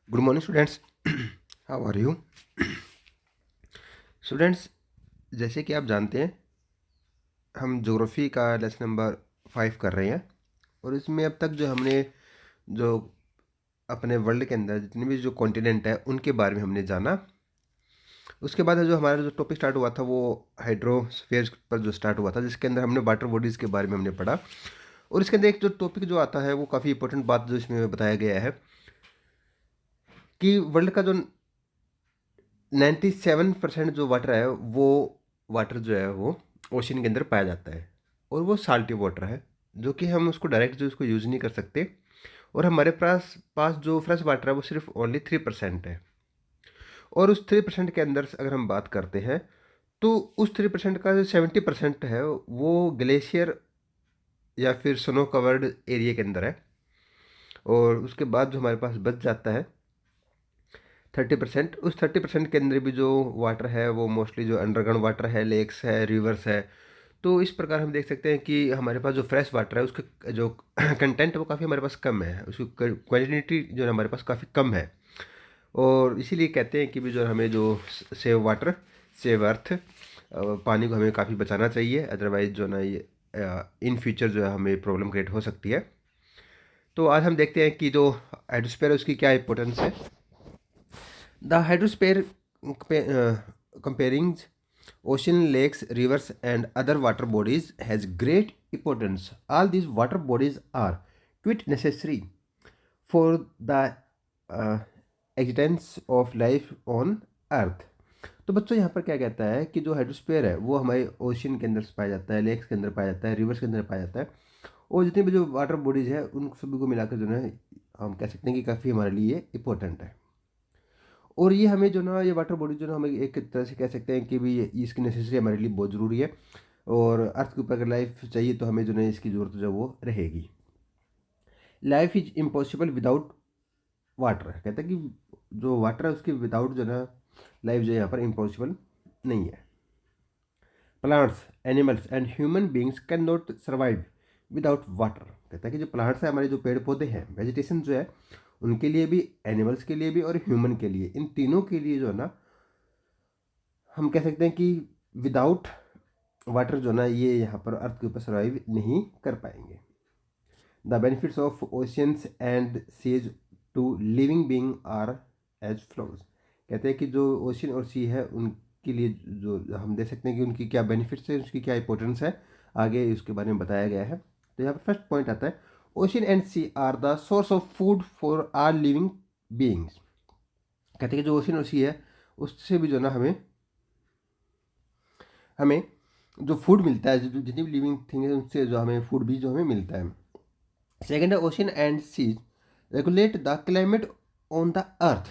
Good morning students. How are you students? जैसे कि आप जानते हैं, हम ज्योग्राफी का लेसन नंबर 5 कर रहे हैं। और इसमें अब तक जो हमने जो अपने वर्ल्ड के अंदर जितने भी जो कॉन्टिनेंट है उनके बारे में हमने जाना। उसके बाद जो हमारा जो टॉपिक स्टार्ट हुआ था वो हाइड्रोस्फीयर पर जो स्टार्ट हुआ था, जिसके अंदर हमने वाटर बॉडीज़ के बारे में हमने पढ़ा। और इसके अंदर एक जो टॉपिक जो आता है वो काफ़ी इंपॉर्टेंट बात जो इसमें बताया गया है कि वर्ल्ड का जो 97% जो वाटर है वो वाटर जो है वो ओशन के अंदर पाया जाता है। और वो साल्टी वाटर है, जो कि हम उसको डायरेक्ट जो उसको यूज़ नहीं कर सकते। और हमारे पास पास जो फ्रेश वाटर है वो सिर्फ ओनली 3% है। और उस 3% के अंदर अगर हम बात करते हैं तो उस 3% का जो 70% है वो ग्लेशियर या फिर स्नो कवर्ड एरिया के अंदर है। और उसके बाद जो हमारे पास बच जाता है 30%, उस 30% के अंदर भी जो वाटर है वो मोस्टली जो अंडरग्राउंड वाटर है, लेक्स है, रिवर्स है। तो इस प्रकार हम देख सकते हैं कि हमारे पास जो फ्रेश वाटर है उसका जो कंटेंट है वो काफ़ी हमारे पास कम है, उसकी क्वांटिटी जो है हमारे पास काफ़ी कम है। और इसीलिए कहते हैं कि भी जो हमें जो सेव वाटर सेव अर्थ, पानी को हमें काफ़ी बचाना चाहिए, अदरवाइज जो ना ये इन फ्यूचर जो है हमें प्रॉब्लम क्रिएट हो सकती है। तो आज हम देखते हैं कि जो हाइड्रोस्फीयर है उसकी क्या इंपॉर्टेंस है। The hydrosphere comparing ocean, lakes, rivers, and other water bodies has great importance. All these water bodies are quite necessary for the uh, existence of life on Earth. तो बच्चों यहाँ पर क्या कहता है कि जो हाइड्रोस्फीयर है वो हमारे ओशन के अंदर पाया जाता है, लेक्स के अंदर पाया जाता है, रिवर्स के अंदर पाया जाता है। और जितनी भी जो वाटर बॉडीज है उन सभी को मिलाकर जो है हम कह सकते हैं कि काफ़ी हमारे लिए इम्पोर्टेंट है। और ये हमें जो ना ये वाटर बॉडी जो ना हमें एक तरह से कह सकते हैं कि भी ये इसकी नेसेसरी हमारे लिए बहुत ज़रूरी है। और अर्थ के ऊपर अगर लाइफ चाहिए तो हमें जो है इसकी ज़रूरत जो है वो रहेगी। Life is impossible without water, कहते हैं कि जो वाटर है उसके विदाउट जो ना लाइफ जो है यहाँ पर इम्पॉसिबल नहीं है। Plants, animals and human beings can not survive without water, कहता है कि जो प्लांट्स है हमारे जो पेड़ पौधे हैं, वेजिटेशन जो है, उनके लिए भी, एनिमल्स के लिए भी और ह्यूमन के लिए, इन तीनों के लिए जो है ना हम कह सकते हैं कि विदाउट वाटर जो ना ये यहाँ पर अर्थ के ऊपर सर्वाइव नहीं कर पाएंगे। The benefits of oceans and seas to living being are as follows, कहते हैं कि जो ओशियन और सी है उनके लिए जो हम देख सकते हैं कि उनकी क्या बेनिफिट्स है, उसकी क्या इंपॉर्टेंस है, आगे उसके बारे में बताया गया है। तो यहाँ पर फर्स्ट पॉइंट आता है, ocean and sea are the source of food for our living beings, कहते हैं कि जो ओशियन और सी है उससे भी जो ना हमें हमें जो फूड मिलता है, जो जितनी भी लिविंग थिंग है उनसे जो हमें फूड भी जो हमें मिलता है। सेकेंड है, ocean and seas regulate the climate on the earth,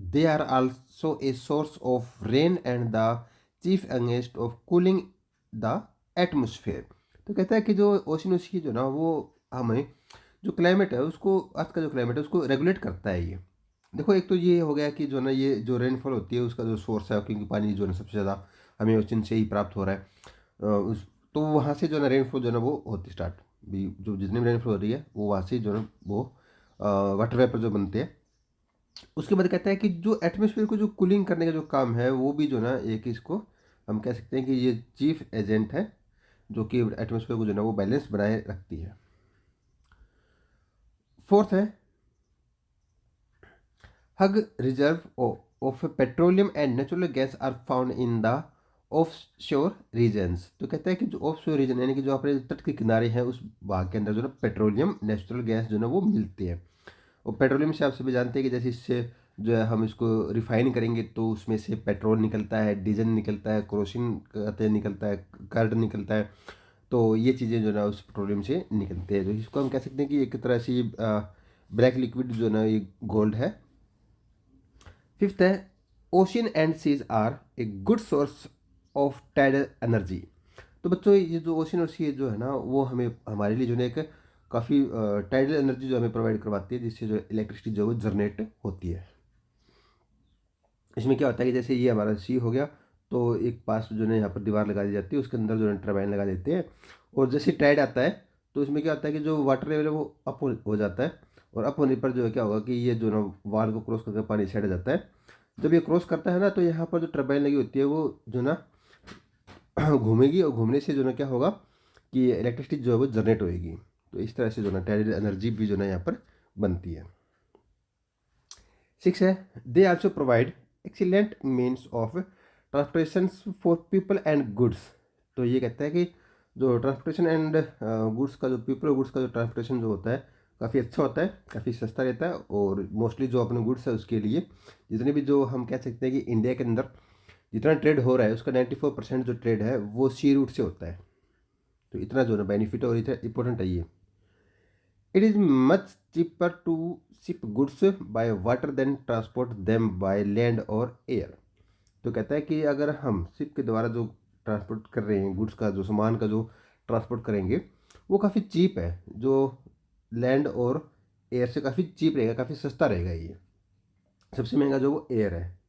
they are also a source of rain and the chief अगेंस्ट ऑफ कूलिंग द एटमोसफेयर। तो कहता है कि जो ओशन उसकी जो ना वो हमें जो क्लाइमेट है उसको, अर्थ का जो क्लाइमेट है उसको रेगुलेट करता है। ये देखो, एक तो ये हो गया कि जो ना ये जो रेनफॉल होती है उसका जो सोर्स है, क्योंकि पानी जो है सबसे ज़्यादा हमें ओशन से ही प्राप्त हो रहा है। उस तो वहाँ से जो है ना रेनफॉल जो है ना वो होती स्टार्ट भी, जो जितनी भी रेनफॉल हो रही है वो वहाँ से जो है ना वो वाटर वेपर जो बनते हैं। उसके बाद कहता है कि जो एटमॉस्फेयर को जो कूलिंग करने का जो काम है वो भी जो ना एक इसको हम कह सकते हैं कि ये चीफ एजेंट है, जो कि एटमॉस्फेयर को जो है ना वो बैलेंस बनाए रखती है। फोर्थ है, huge reserve of petroleum and natural gas are found in the offshore regions. तो कहता है कि जो ऑफ शोर रीजन यानी कि जो अपने तट के किनारे हैं उस भाग के अंदर जो ना पेट्रोलियम नेचुरल गैस जो ना वो मिलती है। और पेट्रोलियम से आप सभी जानते हैं कि जैसे इससे जो है हम इसको रिफाइन करेंगे तो उसमें से पेट्रोल निकलता है, डीजल निकलता है, क्रोसिन का तेल निकलता है, कार्ड निकलता है। तो ये चीज़ें जो ना उस पेट्रोलियम से निकलते हैं, तो इसको हम कह सकते हैं कि एक तरह से ब्लैक लिक्विड जो ना ये गोल्ड है। फिफ्थ है, ocean and seas are a good source of tidal energy. तो बच्चों ये जो ओशियन और सी जो है ना वो हमें हमारे लिए जो है एक काफ़ी टाइडल एनर्जी जो हमें प्रोवाइड करवाती है, जिससे जो इलेक्ट्रिसिटी जो है जनरेट होती है। इसमें क्या होता है कि जैसे ये हमारा सी हो गया, तो एक पास जो है यहाँ पर दीवार लगा दी जाती है, उसके अंदर जो है टरबाइन लगा देते हैं। और जैसे टाइड आता है तो इसमें क्या होता है कि जो वाटर लेवल है वो अप हो जाता है। और अप होने पर जो है क्या होगा कि ये जो ना वाल को क्रॉस करके पानी साइड जाता है। जब ये क्रॉस करता है ना तो यहाँ पर जो टर्बाइन लगी होती है वो जो ना घूमेगी, और घूमने से जो ना क्या होगा कि इलेक्ट्रिसिटी जो है वो जनरेट होएगी। तो इस तरह से जो ना टाइडल एनर्जी भी जो ना यहाँ पर बनती है। 6 है, they also provide excellent means of transportation for people and goods. तो ये कहता है कि जो ट्रांसपोर्टेशन एंड गुड्स का जो पीपल और गुड्स का जो ट्रांसपोर्टेशन जो होता है काफ़ी अच्छा होता है, काफ़ी सस्ता रहता है। और मोस्टली जो अपने गुड्स है उसके लिए जितने भी जो हम कह सकते हैं कि इंडिया के अंदर जितना ट्रेड हो रहा है उसका 94% जो ट्रेड है वो सी रूट से होता है। तो इतना जो है बेनिफिट और इतना इंपॉर्टेंट है ये। It is much cheaper to ship goods by water than transport them by land और एयर। तो कहता है कि अगर हम शिप के द्वारा जो ट्रांसपोर्ट कर रहे हैं गुड्स का, जो सामान का जो ट्रांसपोर्ट करेंगे वो काफ़ी चीप है, जो लैंड और एयर से काफ़ी चीप रहेगा, काफ़ी सस्ता रहेगा ये। सबसे महंगा जो वो एयर है।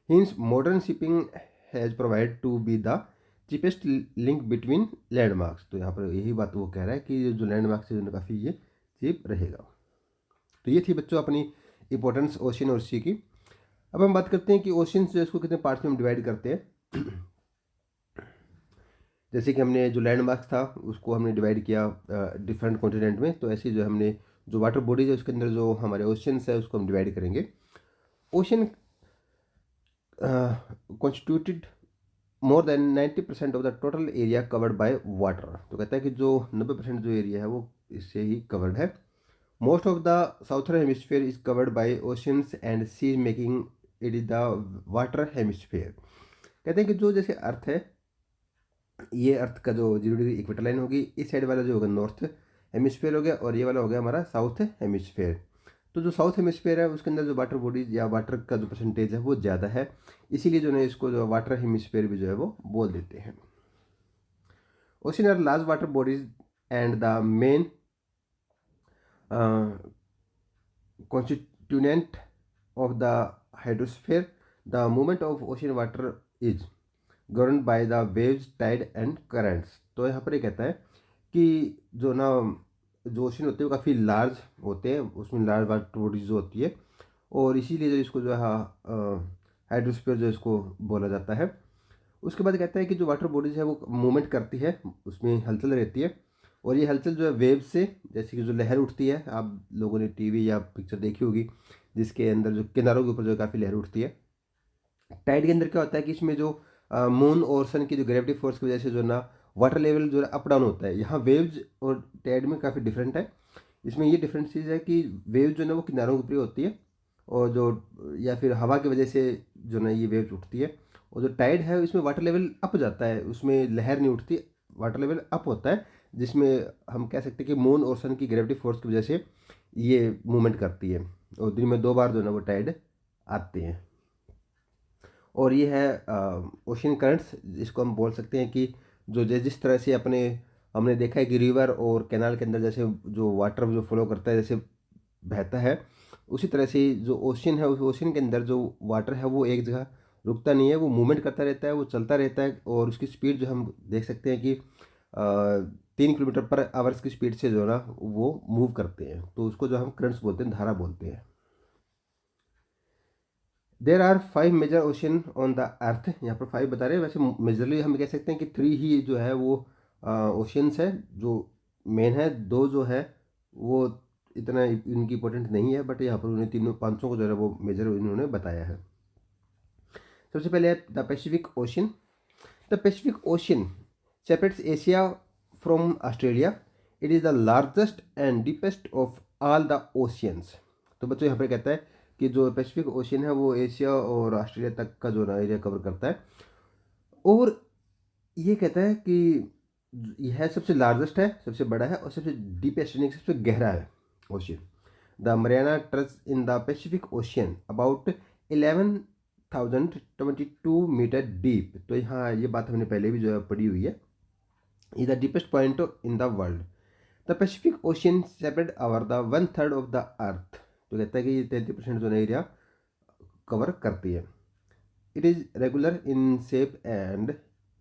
Hence, modern shipping has provided to be the cheapest link between landmarks। तो यहाँ पर यही बात वो कह रहा है कि ये जो लैंडमार्क है काफ़ी ये चीप रहेगा। तो ये थी बच्चों अपनी इंपॉर्टेंस ओशन और सी की। अब हम बात करते हैं कि ओशन जो है इसको कितने पार्ट्स में हम डिवाइड करते हैं। जैसे कि हमने जो लैंडमार्क्स था उसको हमने डिवाइड किया डिफरेंट कॉन्टिनेंट में, तो ऐसे जो हमने जो वाटर बॉडीज है उसके अंदर जो हमारे ओशंस है उसको हम डिवाइड करेंगे। Ocean constituted more than 90% of the total area covered by water। तो कहता है कि जो 90% जो एरिया है वो इससे ही कवर्ड है। Most of the southern hemisphere is covered by oceans and seas making it is the water hemisphere. कहते हैं कि जो जैसे अर्थ है, ये अर्थ का जो 0 डिग्री इक्वेटर लाइन होगी, इस साइड वाला जो होगा नॉर्थ हेमिस्फेयर हो गया, और ये वाला हो गया हमारा साउथ हेमिस्फेयर। तो जो साउथ हेमिस्फेयर है उसके अंदर जो वाटर बॉडीज या वाटर का जो परसेंटेज है वो ज़्यादा है, इसीलिए जो है इसको जो वाटर हेमिस्फेयर भी जो है वो बोल देते हैं। Ocean are large water bodies and the main constituent of the hydrosphere। The movement of ocean water is governed by the waves, tide and currents। तो यहाँ पर ये कहता है कि जो ना जो ओशन होते हैं वो काफ़ी लार्ज होते हैं, उसमें लार्ज वाटर बॉडीज जो होती है, और इसीलिए जो इसको जो है हाइड्रोस्फीयर जो इसको बोला जाता है। उसके बाद कहता है कि जो वाटर बॉडीज है वो मूवमेंट करती है, उसमें हलचल रहती है, और ये हलचल जो है वेव से, जैसे कि जो लहर उठती है, आप लोगों ने टीवी या पिक्चर देखी होगी जिसके अंदर जो किनारों के ऊपर जो काफ़ी लहर उठती है। टाइड के अंदर क्या होता है कि इसमें जो मून और सन की जो ग्रेविटी फोर्स की वजह से जो ना वाटर लेवल जो है अप डाउन होता है। यहाँ वेव्स और टाइड में काफ़ी डिफरेंट है। इसमें ये डिफरेंट चीज़ है कि वेव जो है ना वो किनारों के ऊपर होती है, और जो या फिर हवा की वजह से जो ना ये वेव्स उठती है। और जो टाइड है इसमें वाटर लेवल अप जाता है, उसमें लहर नहीं उठती, वाटर लेवल अप होता है, जिसमें हम कह सकते हैं कि मून और सन की ग्रेविटी फोर्स की वजह से ये मूवमेंट करती है। और दिन में 2 बार जो है ना वो टाइड आते हैं। और ये है ओशन करंट्स, जिसको हम बोल सकते हैं कि जो जिस तरह से अपने हमने देखा है कि रिवर और कैनाल के अंदर जैसे जो वाटर जो फ्लो करता है, जैसे बहता है, उसी तरह से जो ओशन है उस ओशन के अंदर जो वाटर है वो एक जगह रुकता नहीं है, वो मूवमेंट करता रहता है, वो चलता रहता है। और उसकी स्पीड जो हम देख सकते हैं कि 3 किलोमीटर पर आवर्स की स्पीड से जो है ना वो मूव करते हैं, तो उसको जो हम करंट्स बोलते हैं, धारा बोलते हैं। There are 5 major ocean on the earth. यहाँ पर 5 बता रहे हैं, वैसे मेजरली हम कह सकते हैं कि 3 ही जो है वो ओशंस है जो मेन है। 2 जो है वो इतना इनकी इंपॉर्टेंट नहीं है, बट यहाँ पर उन्हें तीनों पांचों को जो है वो मेजर इन्होंने बताया है। सबसे पहले है the Pacific ocean. The Pacific ocean separates Asia from Australia. It is the largest and deepest of all the oceans. तो बच्चों यहाँ पर कहता है कि जो पैसिफिक ओशन है वो एशिया और ऑस्ट्रेलिया तक का जो ना एरिया कवर करता है। और ये कहता है कि यह सबसे लार्जेस्ट है, सबसे बड़ा है, और सबसे डीपेस्ट यानी कि सबसे गहरा है ocean. The Mariana trench in the Pacific ocean about 11,022 metre deep. तो यहाँ ये बात हमने पहले भी जो है पढ़ी हुई है। Is the deepest point in the world. The Pacific ocean separate our the 1/3 of the earth. तो कहता है कि ये 33% जो एरिया कवर करती है। It is regular in shape and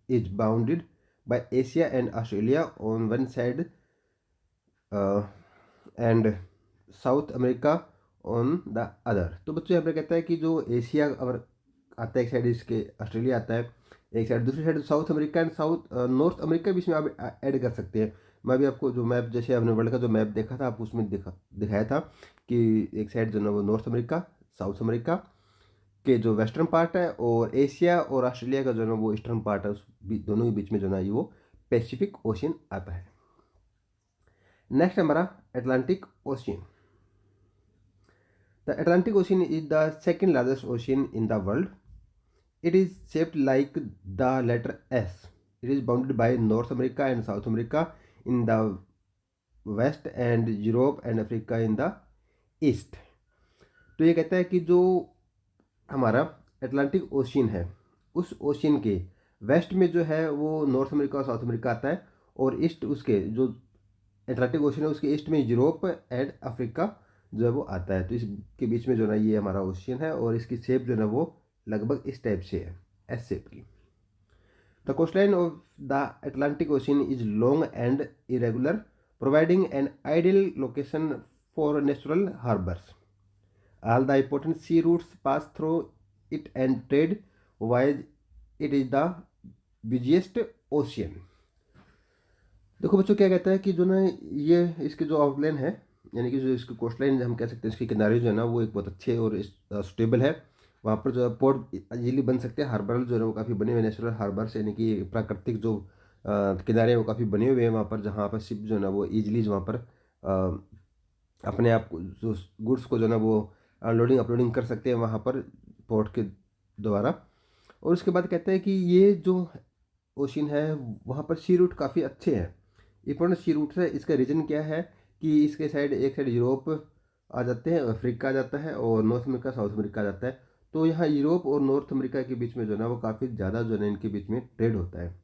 is bounded by Asia and Australia on one side and south America on the other. तो बच्चों यहाँ पर कहता है कि जो एशिया अगर आता है एक साइड, इसके ऑस्ट्रेलिया आता है एक साइड, दूसरी side south America and south north America भी इसमें आप ऐड कर सकते हैं। मैं भी आपको जो मैप, जैसे आपने वर्ल्ड का जो मैप देखा था, आप उसमें दिखाया था कि एक साइड जो है वो नॉर्थ अमेरिका, साउथ अमेरिका के जो वेस्टर्न पार्ट है, और एशिया और ऑस्ट्रेलिया का जो है ना वो ईस्टर्न पार्ट है, उस दोनों के बीच में जो है ना ये वो पैसिफिक ओशियन आता है। नेक्स्ट हमारा Atlantic ocean. The Atlantic ocean is the second largest ocean in the world. It is shaped like the letter S. It is bounded by North America and South America in the west and Europe and Africa in the east. तो ये कहता है कि जो हमारा Atlantic ocean है, उस ocean के वेस्ट में जो है वो नॉर्थ अमेरिका और साउथ अमेरिका आता है, और ईस्ट उसके जो एटलांटिक ओशियन है उसके ईस्ट में यूरोप एंड अफ्रीका जो है वो आता है। तो इसके बीच में जो है ना ये हमारा ओशियन है, और इसकी शेप जो है ना वो लगभग इस टाइप से है, एस शेप की। The coastline of the Atlantic ocean is long and irregular, providing an ideal location for natural harbours. All the important sea routes pass through it and trade wise it is the busiest ocean। देखो बच्चों क्या कहता है कि जो ना ये इसके जो आउटलाइन है, यानी कि जो इसकी कोस्ट लाइन हम कह सकते हैं, इसके किनारे जो है ना वो एक बहुत अच्छे और सुटेबल है। वहाँ पर जो है पोर्ट इजीली बन सकते हैं, हार्बर जो है वो काफ़ी बने हुए नेचुरल हार्बर्स, यानी कि प्राकृतिक जो किनारे हैं वो काफ़ी बने हुए हैं वहाँ पर, जहाँ पर शिप जो है ना वो ईजिली वहाँ पर अपने आप जो गुड्स को जो है ना वो लोडिंग अपलोडिंग कर सकते हैं वहाँ पर पोर्ट के द्वारा। और उसके बाद कहते हैं कि ये जो ओशियन है वहाँ पर सी रूट काफ़ी अच्छे हैं, इंपॉर्टेंट सी रूट है। इसका रीज़न क्या है कि इसके साइड एक साइड यूरोप आ जाते हैं, अफ्रीका आ जाता है, और नॉर्थ अमेरिका साउथ अमेरिका आ जाता है। तो यहाँ यूरोप और नॉर्थ अमेरिका के बीच में जो है ना वो काफ़ी ज़्यादा जो है ना इनके बीच में ट्रेड होता है,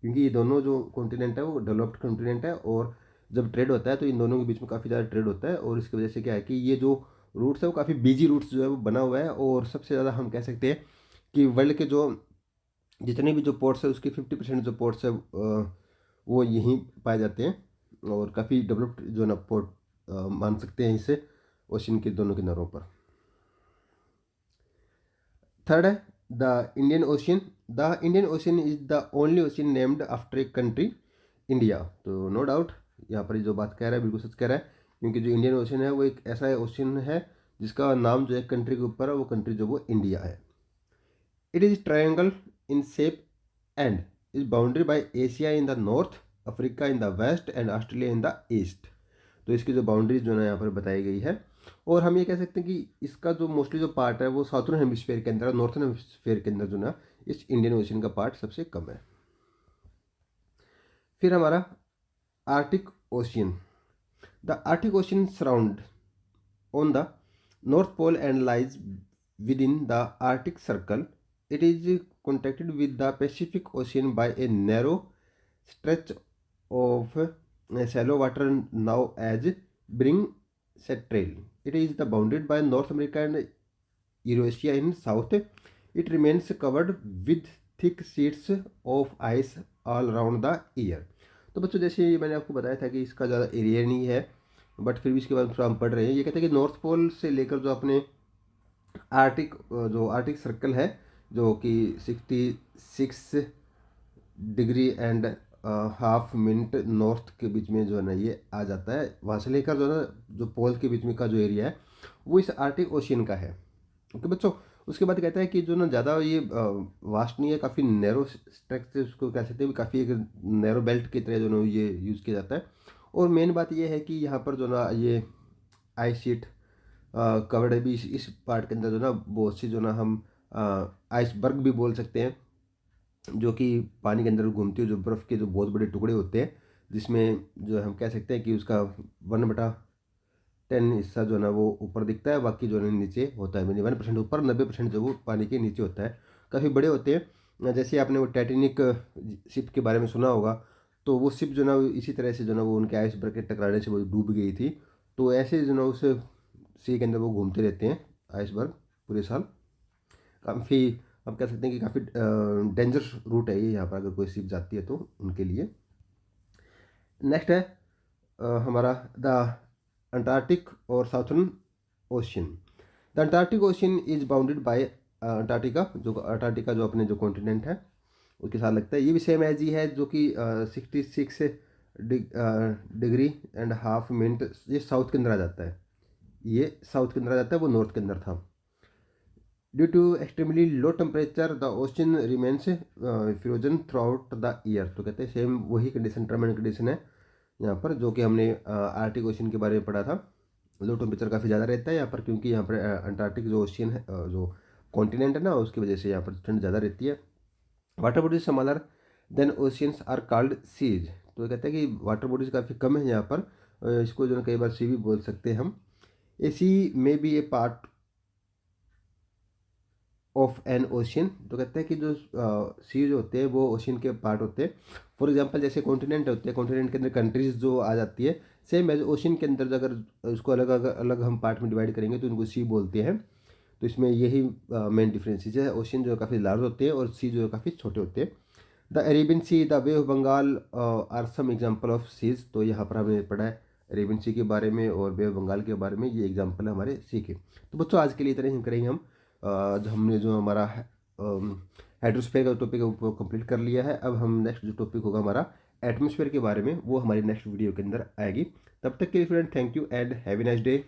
क्योंकि ये दोनों जो कॉन्टिनेंट है वो डेवलप्ड कॉन्टिनेंट है, और जब ट्रेड होता है तो इन दोनों के बीच में काफ़ी ज़्यादा ट्रेड होता है। और इसकी वजह से क्या है कि ये जो रूट्स है वो काफ़ी बिजी रूट्स जो है वो बना हुआ है। और सबसे ज़्यादा हम कह सकते हैं कि वर्ल्ड के जो जितने भी जो पोर्ट्स है उसके 50% जो पोर्ट्स है वो यहीं पाए जाते हैं, और काफ़ी डेवलप्ड जो है ना पोर्ट मान सकते हैं इसे ओशन के दोनों किनारों पर। थर्ड है the Indian ocean. The Indian ocean is the only ocean named after a country, India. तो नो डाउट यहाँ पर जो बात कह रहा है बिल्कुल सच कह रहा है, क्योंकि जो इंडियन ओशियन है वो एक ऐसा ओशियन है जिसका नाम जो है कंट्री के ऊपर है, वो कंट्री जो वो इंडिया है। It is triangle in shape and is boundary by Asia in the north, Africa in the west and Australia in the east. तो इसकी जो बाउंड्रीज जो है यहाँ पर बताई गई है। और हम ये कह सकते हैं कि इसका जो मोस्टली जो पार्ट है वो साउथर्न हेमिस्फेयर के अंदर, नॉर्थर्न हेमिस्फेयर के अंदर जो ना इस इंडियन ओशियन का पार्ट सबसे कम है। फिर हमारा Arctic ocean. The Arctic ocean surround on the North Pole and lies within the Arctic Circle. It is connected with the Pacific Ocean by a narrow stretch of shallow water known as Bering Strait. It is bounded by North America and Eurasia in south. It remains covered with thick sheets of ice all around the year. तो बच्चों जैसे मैंने आपको बताया था कि इसका ज़्यादा एरिया नहीं है, बट फिर भी इसके बाद थोड़ा हम पढ़ रहे हैं। ये कहते हैं कि नॉर्थ पोल से लेकर जो अपने आर्टिक सर्कल है, जो कि 66 degree and half minute north के बीच में जो है ना ये आ जाता है, वहाँ से लेकर जो है ना जो पोल के बीच में का जो एरिया है वो इस आर्टिक ओशियन का है। ओके बच्चों, उसके बाद कहता है कि जो ना ज़्यादा ये वास्ट नहीं है, काफ़ी नैरो स्ट्रक्चर से उसको कह सकते हैं, काफ़ी एक नैरो बेल्ट की तरह जो ना ये यूज़ किया जाता है। और मेन बात ये है कि यहाँ पर जो ना ये आइस शीट कवर्ड है भी इस पार्ट के अंदर जो ना बहुत सी जो ना हम आइसबर्ग भी बोल सकते हैं, जो कि पानी के अंदर घूमती है, जो बर्फ़ के जो बहुत बड़े टुकड़े होते हैं, जिसमें जो हम कह सकते हैं कि उसका 1/10 हिस्सा जो है ना वो ऊपर दिखता है, बाकी जो है ना नीचे होता है, यानी 1% ऊपर, 90% जो वो पानी के नीचे होता है। काफ़ी बड़े होते हैं। जैसे आपने वो टाइटैनिक शिप के बारे में सुना होगा, तो वो शिप जो ना इसी तरह से जो ना वो उनके आइसबर्ग के टकराने से वो डूब गई थी। तो ऐसे जो ना उस सी के अंदर वो घूमते रहते हैं आइसबर्ग पूरे साल। काफ़ी हम कह सकते हैं कि काफ़ी डेंजरस रूट है ये, यहाँ पर अगर कोई शिप जाती है तो उनके लिए। नेक्स्ट है हमारा द अंटार्कटिक और southern ocean. The Antarctic ocean is bounded by Antarctica जो अपने जो कॉन्टिनेंट है उसके साथ लगता है। ये भी सेम एज ही है जो कि 66 डिग्री एंड हाफ मिनट, ये साउथ के अंदर आ जाता है, ये साउथ के अंदर आ जाता है, वो नॉर्थ के अंदर था। Due to extremely low temperature the ocean remains frozen throughout the year. तो कहते हैं सेम वही कंडीशन, टर्म एंड कंडीशन है यहाँ पर जो कि हमने आर्टिक ओशन के बारे में पढ़ा था। लो टेम्परेचर काफ़ी ज़्यादा रहता है यहाँ पर, क्योंकि यहाँ पर अंटार्कटिक जो ओशियन है, जो कॉन्टिनेंट है ना, उसकी वजह से यहाँ पर ठंड ज़्यादा रहती है। Water bodies smaller than oceans are called seas. तो कहते हैं कि वाटर बॉडीज काफ़ी कम है यहाँ पर, इसको जो है कई बार सी भी बोल सकते हैं हम। A sea may be a part of an ocean. तो कहते हैं कि जो सी जो होते हैं वो ओशियन के पार्ट होते हैं। फॉर एग्जांपल जैसे कॉन्टिनेंट होते हैं, कॉन्टिनेंट के अंदर कंट्रीज जो आ जाती है, सेम एज ओशियन के अंदर अगर उसको अलग अलग अलग हम पार्ट में डिवाइड करेंगे तो उनको सी बोलते हैं। तो इसमें यही मेन डिफरेंसेज है, ओशियन जो है काफ़ी लार्ज होते हैं और सी जो है काफ़ी छोटे होते हैं। The Arabian sea, the bay of Bengal are some example of seas. तो यहाँ पर हमने पढ़ा है अरेबियन सी के बारे में और बे ऑफ बंगाल के बारे में, ये एग्जाम्पल है हमारे सी के। तो बच्चों आज के लिए इतना ही करेंगे हम। जो हमने जो हमारा हाइड्रोस्फीयर का टॉपिक है वो कंप्लीट कर लिया है। अब हम नेक्स्ट जो टॉपिक होगा हमारा एटमोसफेयर के बारे में, वो हमारी नेक्स्ट वीडियो के अंदर आएगी। तब तक के लिए friend, thank you and have a nice day.